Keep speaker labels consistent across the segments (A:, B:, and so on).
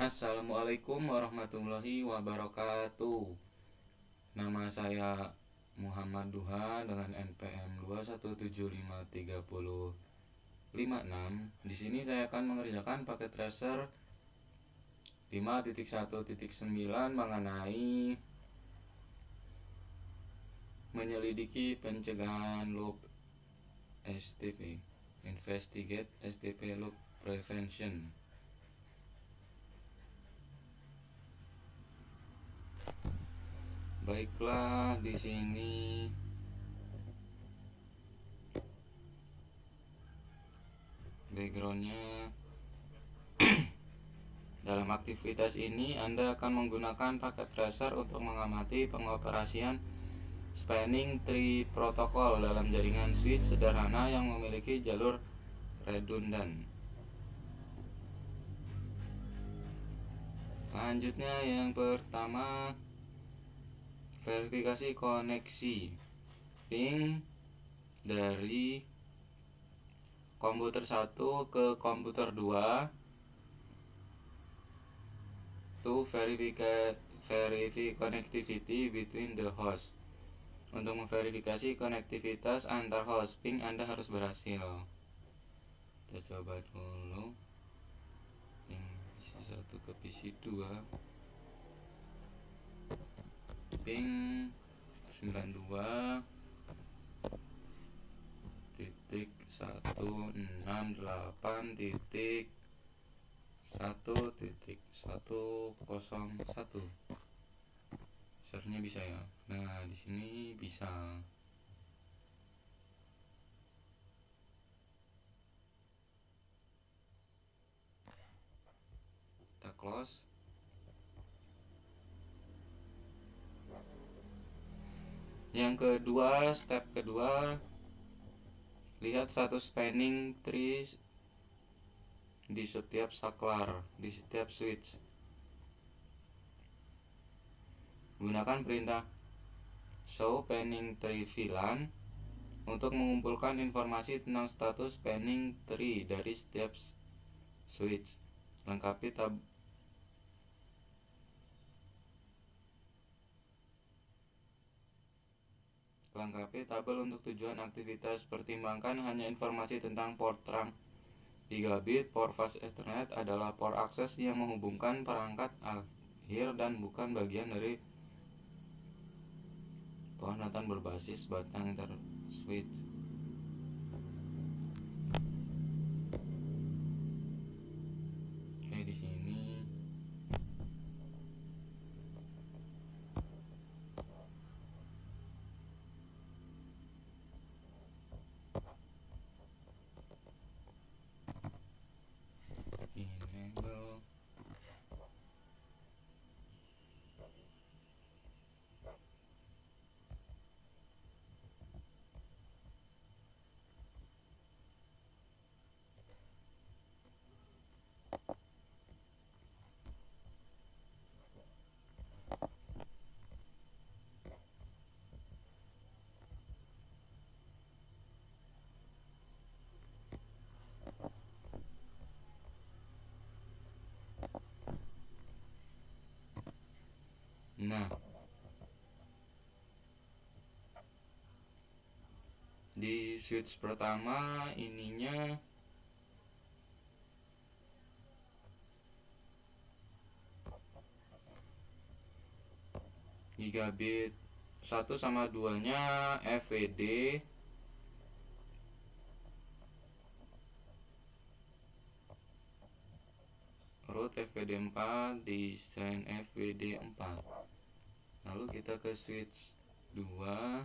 A: Assalamualaikum warahmatullahi wabarakatuh. Nama saya Muhammad Duha dengan NPM 2175356. Di sini saya akan mengerjakan paket tracer 5.1.9 mengenai menyelidiki pencegahan loop STP, investigate STP loop prevention. Baiklah, di sini backgroundnya. Dalam aktivitas ini Anda akan menggunakan paket tracer untuk mengamati pengoperasian spanning tree protokol dalam jaringan switch sederhana yang memiliki jalur redundan. Selanjutnya, yang pertama, verifikasi koneksi ping dari komputer 1 ke komputer 2 to verify connectivity between the host. Untuk memverifikasi konektivitas antar host, ping Anda harus berhasil. Kita coba dulu ping PC 1 ke PC 2, ping 92.168.1.101. Seharusnya bisa ya. Nah, di sini bisa. Kita close. Yang kedua, step kedua, lihat status spanning tree di setiap saklar, di setiap switch. Gunakan perintah show spanning tree VLAN untuk mengumpulkan informasi tentang status spanning tree dari setiap switch. Lengkapi tabel untuk tujuan aktivitas. Pertimbangkan hanya informasi tentang port RAM gigabit. Port fast Ethernet adalah port akses yang menghubungkan perangkat akhir dan bukan bagian dari peralatan berbasis batang switch. Oke, di sini enable. Nah, di switch pertama ininya gigabit 1 sama 2 nya FWD, root FWD 4, desain FWD 4. Lalu kita ke switch 2.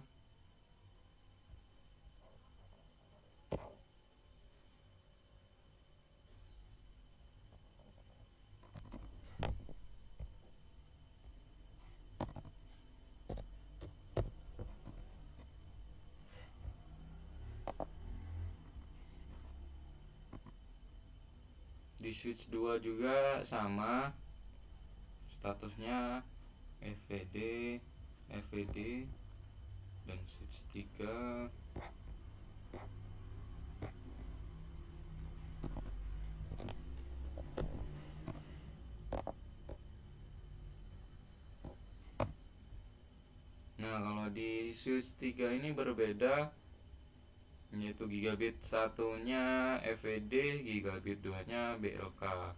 A: Di switch 2 juga sama statusnya FWD, dan switch 3 Nah, kalau di switch 3 ini berbeda, yaitu gigabit satunya FWD, gigabit 2 nya BLK.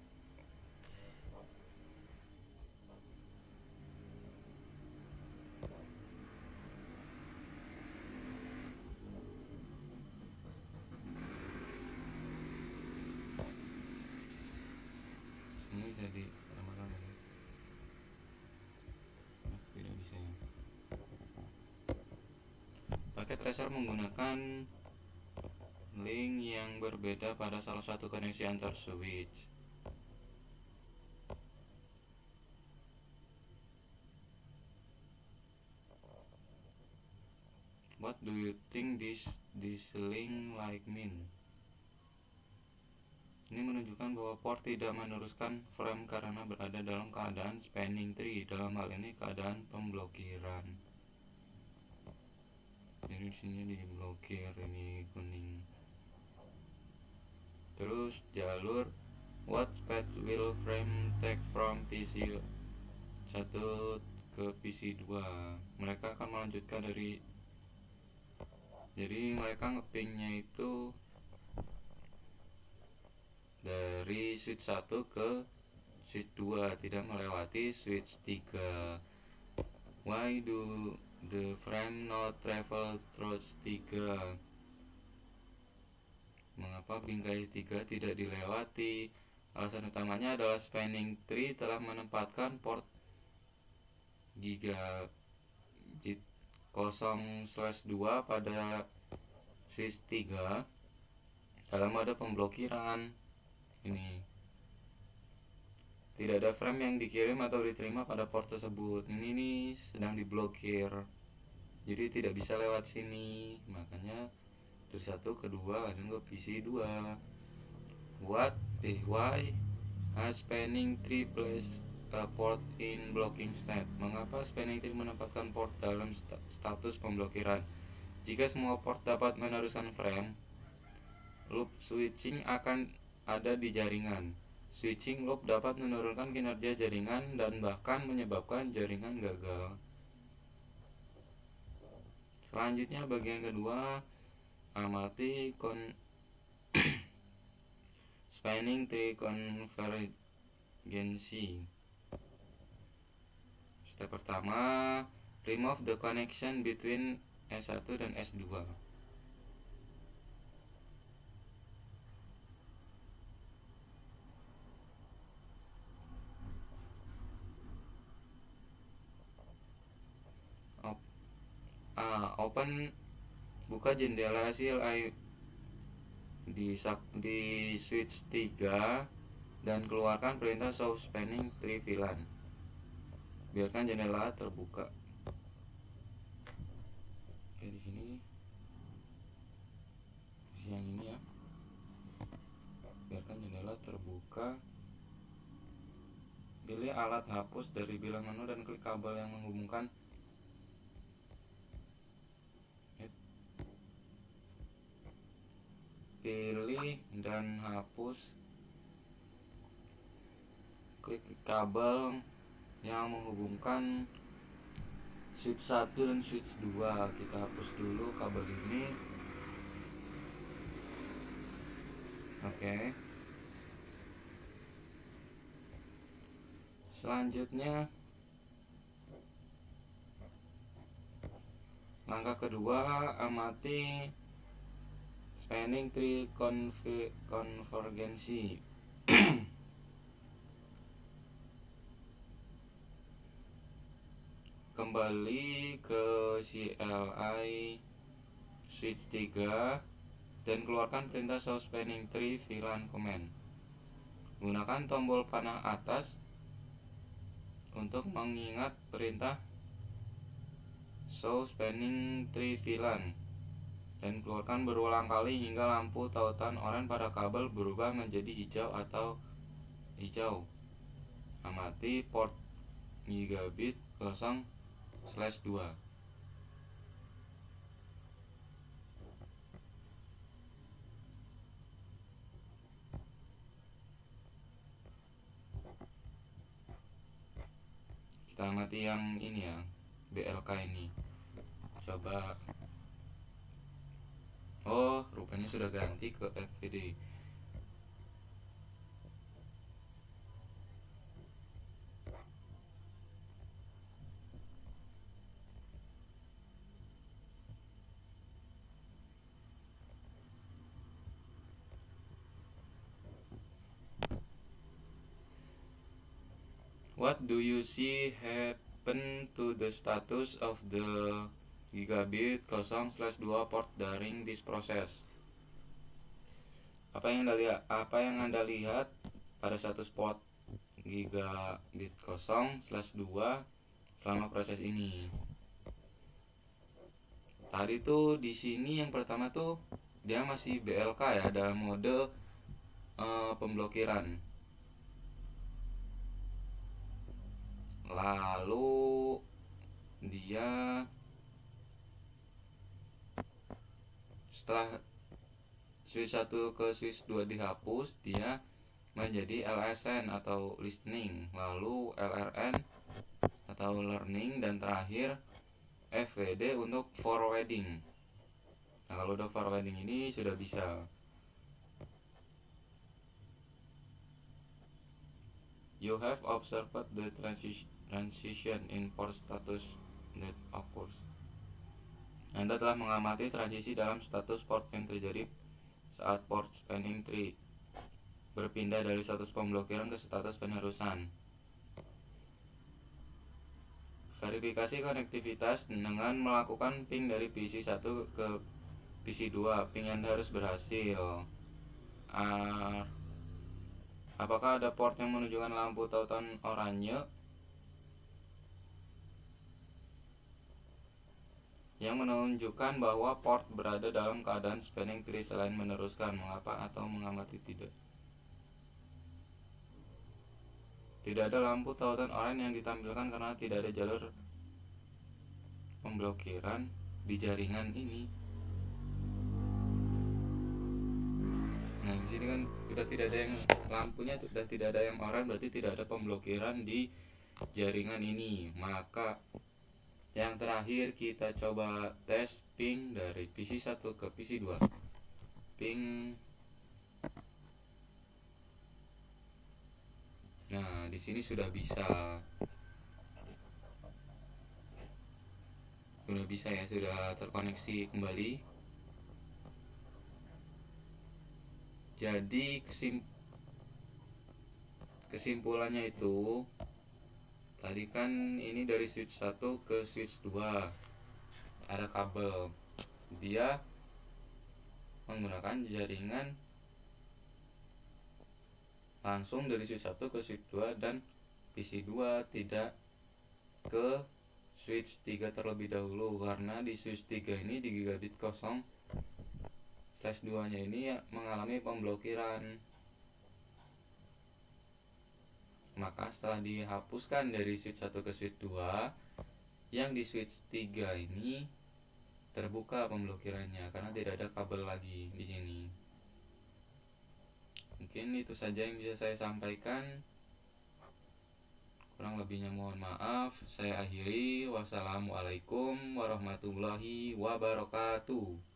A: Ini jadi tambahkan ya. Tidak bisa ya. Paket tracer menggunakan link yang berbeda pada salah satu koneksi antar switch. What do you think this link like mean? Ini menunjukkan bahwa port tidak meneruskan frame karena berada dalam keadaan spanning tree, dalam hal ini keadaan pemblokiran. Jadi sini diblokir, ini kuning. Terus jalur what path will frame take from PC 1 ke PC 2. Mereka akan melanjutkan jadi mereka ngepingnya itu dari switch 1 ke switch 2, tidak melewati switch 3. Why do the frame not travel through 3? Mengapa bingkai 3 tidak dilewati? Alasan utamanya adalah spanning tree telah menempatkan port gigabit 0/2 pada switch 3 dalam mode pemblokiran. Ini tidak ada frame yang dikirim atau diterima pada port tersebut. Ini sedang diblokir, jadi tidak bisa lewat sini. Makanya dari 1 ke 2 langsung ke PC 2. Why has spanning tree place a port in blocking state? Mengapa spanning tree menempatkan port dalam status pemblokiran? Jika semua port dapat meneruskan frame, loop switching akan ada di jaringan. Switching loop dapat menurunkan kinerja jaringan dan bahkan menyebabkan jaringan gagal. Selanjutnya bagian kedua, amati spanning tree convergency. Step pertama, remove the connection between S1 dan S2. Buka jendela hasil di switch 3 dan keluarkan perintah show spanning tree VLAN. Biarkan jendela terbuka. Oke, di sini yang ini ya. Biarkan jendela terbuka. Pilih alat hapus dari bilah menu dan klik kabel yang menghubungkan. Pilih dan hapus, klik kabel yang menghubungkan switch 1 dan switch 2. Kita hapus dulu kabel ini. Oke. Selanjutnya langkah kedua, amati spanning tree convergency. Kembali ke CLI switch 3 dan keluarkan perintah show spanning tree VLAN command. Gunakan tombol panah atas untuk mengingat perintah show spanning tree VLAN dan keluarkan berulang kali hingga lampu tautan oranye pada kabel berubah menjadi hijau atau hijau. Amati port gigabit 0/2. Kita amati yang ini ya, BLK ini. Coba. Oh, rupanya sudah ganti ke FVD. What do you see happen to the status of the gigabit 0/2 port during this process? Apa yang Anda lihat pada status port gigabit 0/2 selama proses ini? Tadi tuh di sini yang pertama tuh dia masih BLK ya, dalam mode pemblokiran. Lalu dia setelah switch 1 ke switch 2 dihapus, dia menjadi LSN atau listening, lalu LRN atau learning, dan terakhir FWD untuk forwarding. Nah, kalau udah forwarding ini sudah bisa. You have observed the transition in port status that occurs. Anda telah mengamati transisi dalam status port yang terjadi saat port spanning tree berpindah dari status pemblokiran ke status penerusan. Verifikasi konektivitas dengan melakukan ping dari PC1 ke PC2. Ping Anda harus berhasil. Apakah ada port yang menunjukkan lampu tautan oranye yang menunjukkan bahwa port berada dalam keadaan spanning tree selain meneruskan? Mengapa atau mengamati tidak? Tidak ada lampu tautan oranye yang ditampilkan karena tidak ada jalur pemblokiran di jaringan ini. Nah, di sini kan sudah tidak ada yang lampunya, sudah tidak ada yang oranye, berarti tidak ada pemblokiran di jaringan ini. Maka yang terakhir kita coba tes ping dari PC1 ke PC2. Ping. Nah, di sini sudah bisa. Sudah bisa ya, sudah terkoneksi kembali. Jadi kesimpulannya itu tadi kan ini dari switch 1 ke switch 2 ada kabel. Dia menggunakan jaringan langsung dari switch 1 ke switch 2 dan PC2, tidak ke switch 3 terlebih dahulu, karena di switch 3 ini di gigabit 0/2 nya ini mengalami pemblokiran. Maka setelah dihapuskan dari switch 1 ke switch 2, yang di switch 3 ini terbuka pemblokirannya karena tidak ada kabel lagi di sini. Mungkin itu saja yang bisa saya sampaikan. Kurang lebihnya mohon maaf. Saya akhiri. Wassalamualaikum warahmatullahi wabarakatuh.